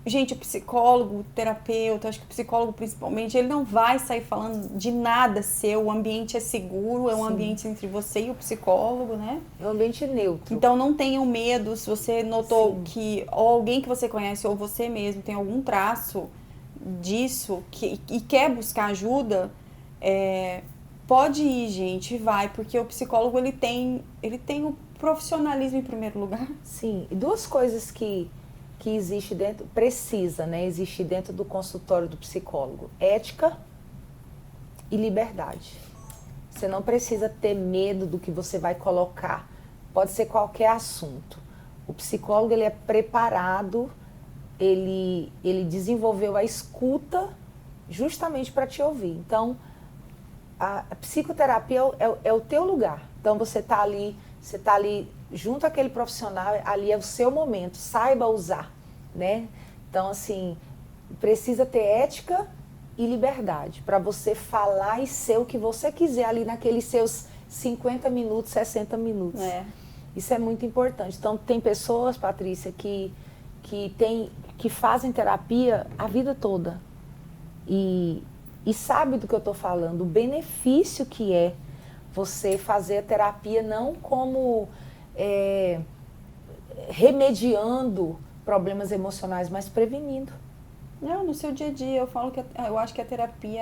Gente, o psicólogo, o terapeuta, acho que o psicólogo principalmente, ele não vai sair falando de nada seu, o ambiente é seguro, é um ambiente entre você e o psicólogo, né? É um ambiente neutro. Então não tenham medo, se você notou Sim. que ou alguém que você conhece ou você mesmo tem algum traço disso e quer buscar ajuda, pode ir, gente, vai, porque o psicólogo ele tem o profissionalismo em primeiro lugar. Sim, e 2 coisas que existe precisa, né, existir dentro do consultório do psicólogo: ética e liberdade. Você não precisa ter medo do que você vai colocar. Pode ser qualquer assunto. O psicólogo, ele é preparado, ele desenvolveu a escuta justamente para te ouvir. Então, a psicoterapia é o teu lugar. Então, você está ali junto àquele profissional, ali é o seu momento, saiba usar, né? Então, assim, precisa ter ética e liberdade para você falar e ser o que você quiser ali naqueles seus 50 minutos, 60 minutos. Isso é muito importante. Então, tem pessoas, Patrícia, que fazem terapia a vida toda e sabe do que eu estou falando, o benefício que é você fazer a terapia não como remediando problemas emocionais, mas prevenindo. Não, no seu dia a dia, eu falo que eu acho que a terapia,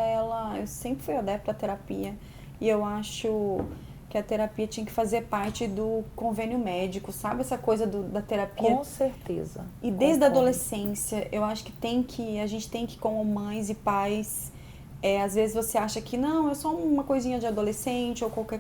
eu sempre fui adepta à terapia e eu acho que a terapia tinha que fazer parte do convênio médico, sabe? Essa coisa da terapia. Com certeza. E desde a Concordo. adolescência, eu acho que a gente tem que, como mães e pais, às vezes você acha que não, é só uma coisinha de adolescente ou qualquer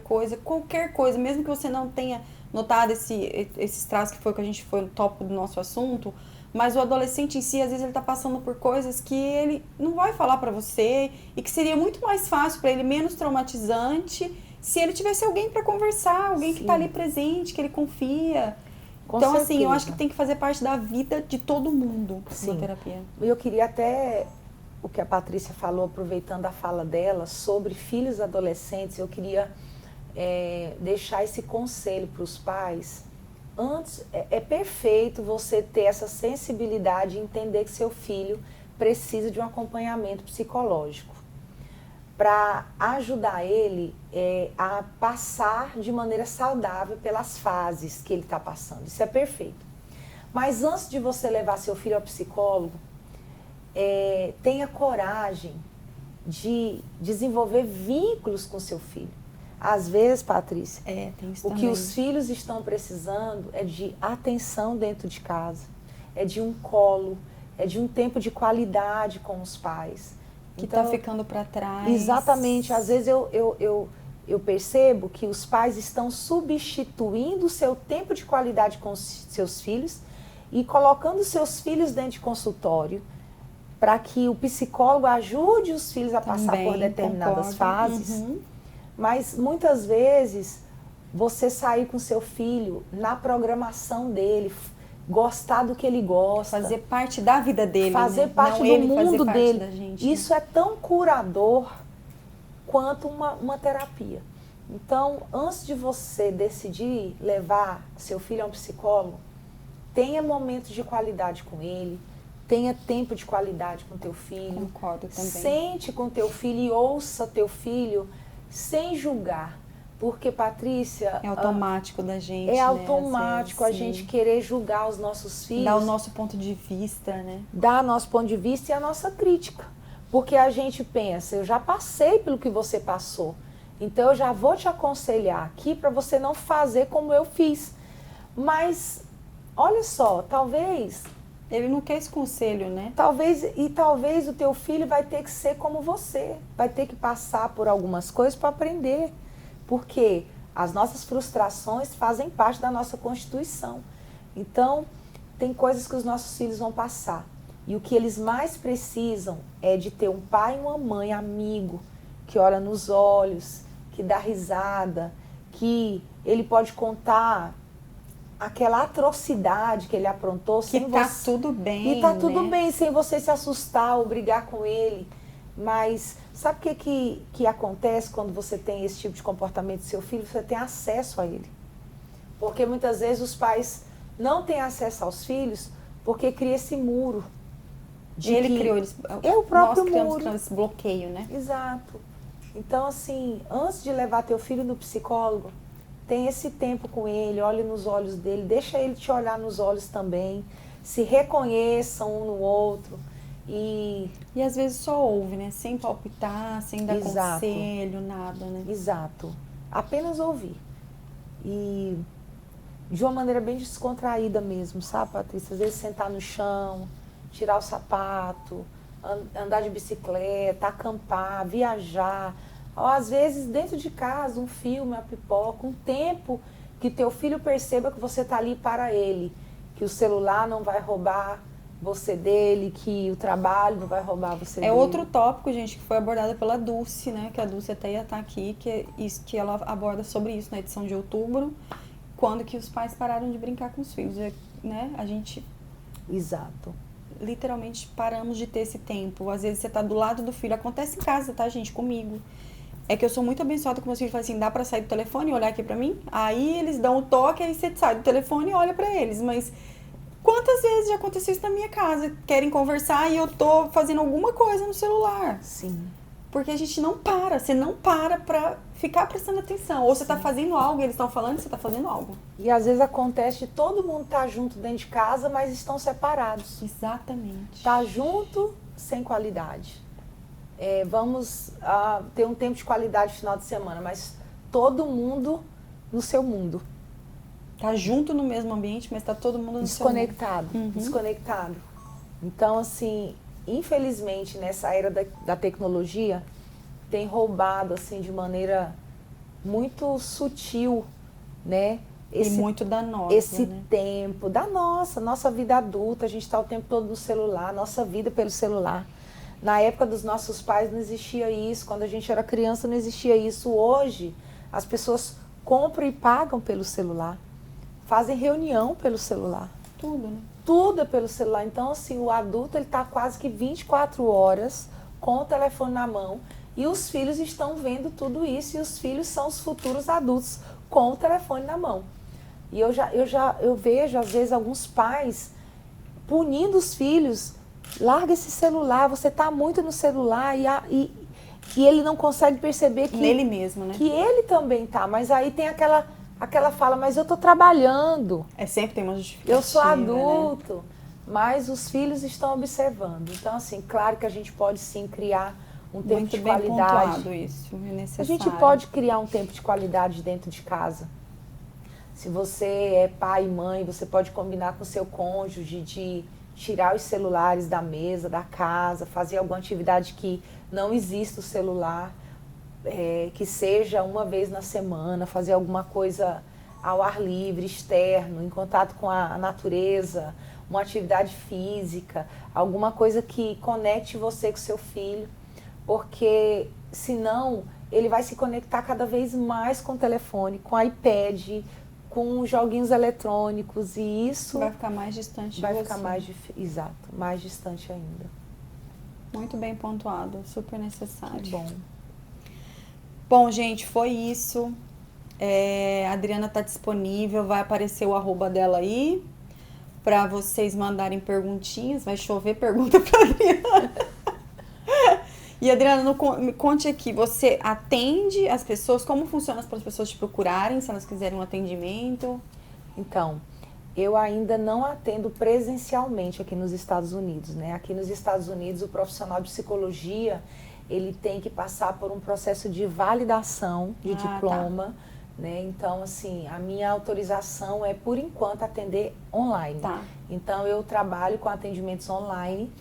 coisa, mesmo que você não tenha notado esses traços que foi que a gente foi no tópico do nosso assunto, mas o adolescente em si, às vezes ele tá passando por coisas que ele não vai falar pra você e que seria muito mais fácil pra ele, menos traumatizante, se ele tivesse alguém pra conversar, alguém que tá ali presente, que ele confia. Com Então, certeza. assim, eu acho que tem que fazer parte da vida de todo mundo, Sim. na terapia. E eu queria até, o que a Patrícia falou, aproveitando a fala dela, sobre filhos adolescentes, eu queria deixar esse conselho para os pais. Antes, é perfeito você ter essa sensibilidade e entender que seu filho precisa de um acompanhamento psicológico para ajudar ele a passar de maneira saudável pelas fases que ele está passando. Isso é perfeito. Mas antes de você levar seu filho ao psicólogo, tenha coragem de desenvolver vínculos com seu filho. Às vezes, Patrícia, tem isso o também. que os filhos estão precisando é de atenção dentro de casa, é de um colo, é de um tempo de qualidade com os pais. Que está ficando para trás. Exatamente. Às vezes eu percebo que os pais estão substituindo o seu tempo de qualidade com os seus filhos e colocando seus filhos dentro de consultório para que o psicólogo ajude os filhos a passar por determinadas fases. Uhum. Mas muitas vezes você sair com seu filho na programação dele, gostar do que ele gosta. Fazer parte da vida dele. Fazer né? parte Não do ele mundo fazer parte dele. Da gente, Isso é tão curador quanto uma terapia. Então, antes de você decidir levar seu filho a um psicólogo, tenha momentos de qualidade com ele, tenha tempo de qualidade com teu filho. Concordo também. Sente com teu filho e ouça teu filho sem julgar. Porque, Patrícia... É automático da gente, É automático vezes, a gente querer julgar os nossos filhos. Dar o nosso ponto de vista, né? Dar o nosso ponto de vista e a nossa crítica. Porque a gente pensa, eu já passei pelo que você passou. Então eu já vou te aconselhar aqui para você não fazer como eu fiz. Mas, olha só, talvez... Ele não quer esse conselho, né? Talvez o teu filho vai ter que ser como você. Vai ter que passar por algumas coisas para aprender. Porque as nossas frustrações fazem parte da nossa constituição. Então, tem coisas que os nossos filhos vão passar. E o que eles mais precisam é de ter um pai e uma mãe amigo, que olha nos olhos, que dá risada, que ele pode contar aquela atrocidade que ele aprontou sem Que tá você... tudo bem, E tá tudo né? bem, sem você se assustar ou brigar com ele. Mas sabe o que acontece quando você tem esse tipo de comportamento do seu filho? Você tem acesso a ele. Porque muitas vezes os pais não têm acesso aos filhos porque cria esse muro. Criou o próprio nós muro. criamos esse bloqueio, né? Exato. Então, assim, antes de levar teu filho no psicólogo, tem esse tempo com ele, olhe nos olhos dele, deixa ele te olhar nos olhos também, se reconheçam um no outro. E às vezes só ouve, né? Sem palpitar, sem dar Exato. conselho, nada, né? Exato. Apenas ouvir. E de uma maneira bem descontraída mesmo, sabe, Patrícia? Às vezes sentar no chão, tirar o sapato, andar de bicicleta, acampar, viajar. Ou às vezes dentro de casa, um filme, uma pipoca, um tempo que teu filho perceba que você está ali para ele. Que o celular não vai roubar você dele, que o trabalho não vai roubar você dele. É outro tópico, gente, que foi abordado pela Dulce, né? Que a Dulce até ia estar aqui, que ela aborda sobre isso na edição de outubro, quando que os pais pararam de brincar com os filhos, né? A gente... Exato. Literalmente paramos de ter esse tempo. Às vezes você tá do lado do filho, acontece em casa, tá, gente? Comigo. É que eu sou muito abençoada com meus filhos, falam assim, dá pra sair do telefone e olhar aqui pra mim? Aí eles dão o toque, aí você sai do telefone e olha pra eles, mas... Quantas vezes já aconteceu isso na minha casa? Querem conversar e eu tô fazendo alguma coisa no celular. Sim. Porque a gente não para, você não para pra ficar prestando atenção. Ou você tá fazendo algo, eles estão falando que você tá fazendo algo. E às vezes acontece de todo mundo estar junto dentro de casa, mas estão separados. Exatamente. Tá junto, sem qualidade. Vamos ter um tempo de qualidade no final de semana, mas todo mundo no seu mundo. Tá junto no mesmo ambiente, mas tá todo mundo no desconectado, seu mundo. desconectado. Então, assim, infelizmente, nessa era da tecnologia, tem roubado, assim, de maneira muito sutil, né? E muito danosa, esse né? tempo da nossa vida adulta, a gente está o tempo todo no celular, nossa vida pelo celular. Na época dos nossos pais não existia isso, quando a gente era criança não existia isso. Hoje, as pessoas compram e pagam pelo celular, fazem reunião pelo celular. Tudo, né? Tudo é pelo celular. Então, assim, o adulto ele está quase que 24 horas com o telefone na mão e os filhos estão vendo tudo isso e os filhos são os futuros adultos com o telefone na mão. E eu vejo, às vezes, alguns pais punindo os filhos. Larga esse celular, você está muito no celular e ele não consegue perceber que... Nele mesmo, né? Que ele também tá, mas aí tem aquela fala, mas eu estou trabalhando. Sempre tem uma justificativa, eu sou adulto, né? Mas os filhos estão observando. Então, assim, claro que a gente pode sim criar um tempo muito de bem qualidade. Pontuado isso, é necessário. A gente pode criar um tempo de qualidade dentro de casa. Se você é pai e mãe, você pode combinar com seu cônjuge de tirar os celulares da mesa, da casa, fazer alguma atividade que não exista o celular, que seja uma vez na semana, fazer alguma coisa ao ar livre, externo, em contato com a natureza, uma atividade física, alguma coisa que conecte você com seu filho, porque senão ele vai se conectar cada vez mais com o telefone, com o iPad, com joguinhos eletrônicos, e isso vai ficar mais distante de você. Vai ficar mais distante ainda. Muito bem pontuado, super necessário. Que bom. Bom, gente, foi isso. A Adriana está disponível, vai aparecer o arroba dela aí para vocês mandarem perguntinhas. Vai chover pergunta para Adriana. E Adriana, me conte aqui, você atende as pessoas, como funciona para as pessoas te procurarem, se elas quiserem um atendimento? Então, eu ainda não atendo presencialmente aqui nos Estados Unidos, né? Aqui nos Estados Unidos, o profissional de psicologia, ele tem que passar por um processo de validação de diploma, tá, né? Então, assim, a minha autorização é, por enquanto, atender online. Tá. Então, eu trabalho com atendimentos online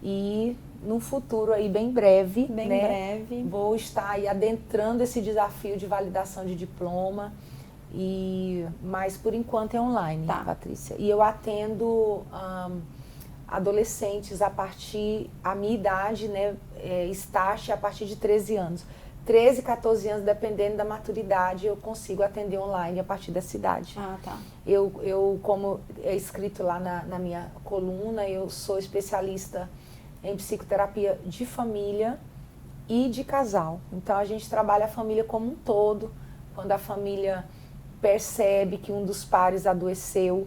e no futuro aí bem breve, vou estar aí adentrando esse desafio de validação de diploma, mas por enquanto é online, tá, Patrícia. E eu atendo adolescentes a minha idade, né, estágio a partir de 13 anos. 13, 14 anos, dependendo da maturidade, eu consigo atender online a partir dessa idade. Ah, tá. Eu como é escrito lá na minha coluna, eu sou especialista em psicoterapia de família e de casal. Então, a gente trabalha a família como um todo. Quando a família percebe que um dos pares adoeceu,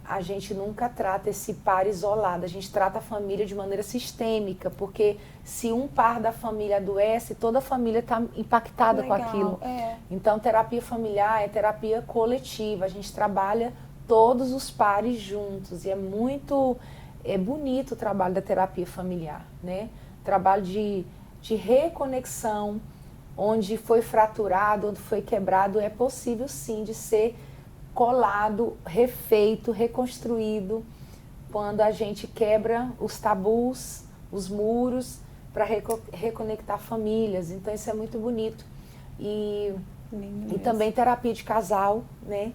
a gente nunca trata esse par isolado, a gente trata a família de maneira sistêmica, porque se um par da família adoece, toda a família está impactada com aquilo. Então, terapia familiar é terapia coletiva, a gente trabalha todos os pares juntos e é bonito o trabalho da terapia familiar, né? Trabalho de reconexão, onde foi fraturado, onde foi quebrado, é possível sim de ser colado, refeito, reconstruído, quando a gente quebra os tabus, os muros, para reconectar famílias. Então isso é muito bonito. E também terapia de casal, né?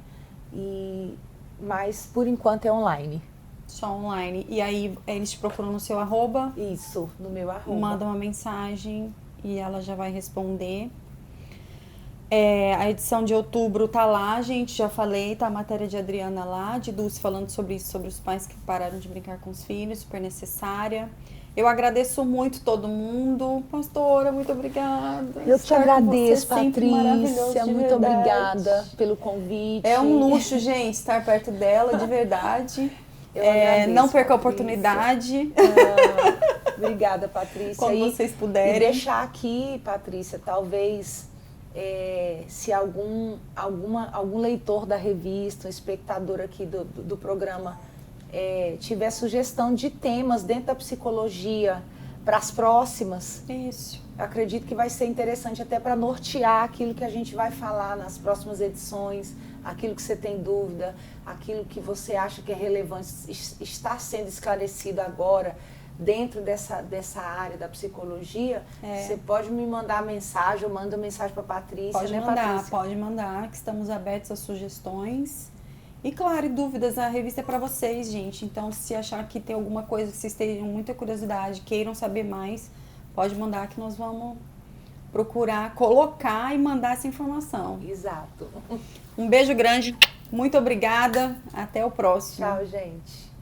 Mas por enquanto é online. Só online. E aí eles te procuram no seu arroba? Isso, no meu arroba. Manda uma mensagem e ela já vai responder. A edição de outubro tá lá, gente, já falei, tá a matéria de Adriana lá, de Dulce falando sobre isso, sobre os pais que pararam de brincar com os filhos, super necessária. Eu agradeço muito todo mundo. Pastora, muito obrigada. Eu te agradeço, Patrícia. Muito obrigada pelo convite. É um luxo, gente, estar perto dela, de verdade. Eu agradeço, não perca a Patrícia. Oportunidade. Obrigada, Patrícia. Quando vocês puderem. E deixar aqui, Patrícia, talvez se algum leitor da revista, um espectador aqui do programa, tiver sugestão de temas dentro da psicologia para as próximas. Isso. Eu acredito que vai ser interessante até para nortear aquilo que a gente vai falar nas próximas edições, aquilo que você tem dúvida, aquilo que você acha que é relevante, está sendo esclarecido agora dentro dessa área da psicologia. Você pode me mandar mensagem, eu mando mensagem para a Patrícia. Pode mandar, que estamos abertos a sugestões. E claro, dúvidas, a revista é para vocês, gente. Então, se achar que tem alguma coisa que vocês tenham muita curiosidade, queiram saber mais, pode mandar que nós vamos procurar colocar e mandar essa informação. Exato. Um beijo grande, muito obrigada, até o próximo. Tchau, gente.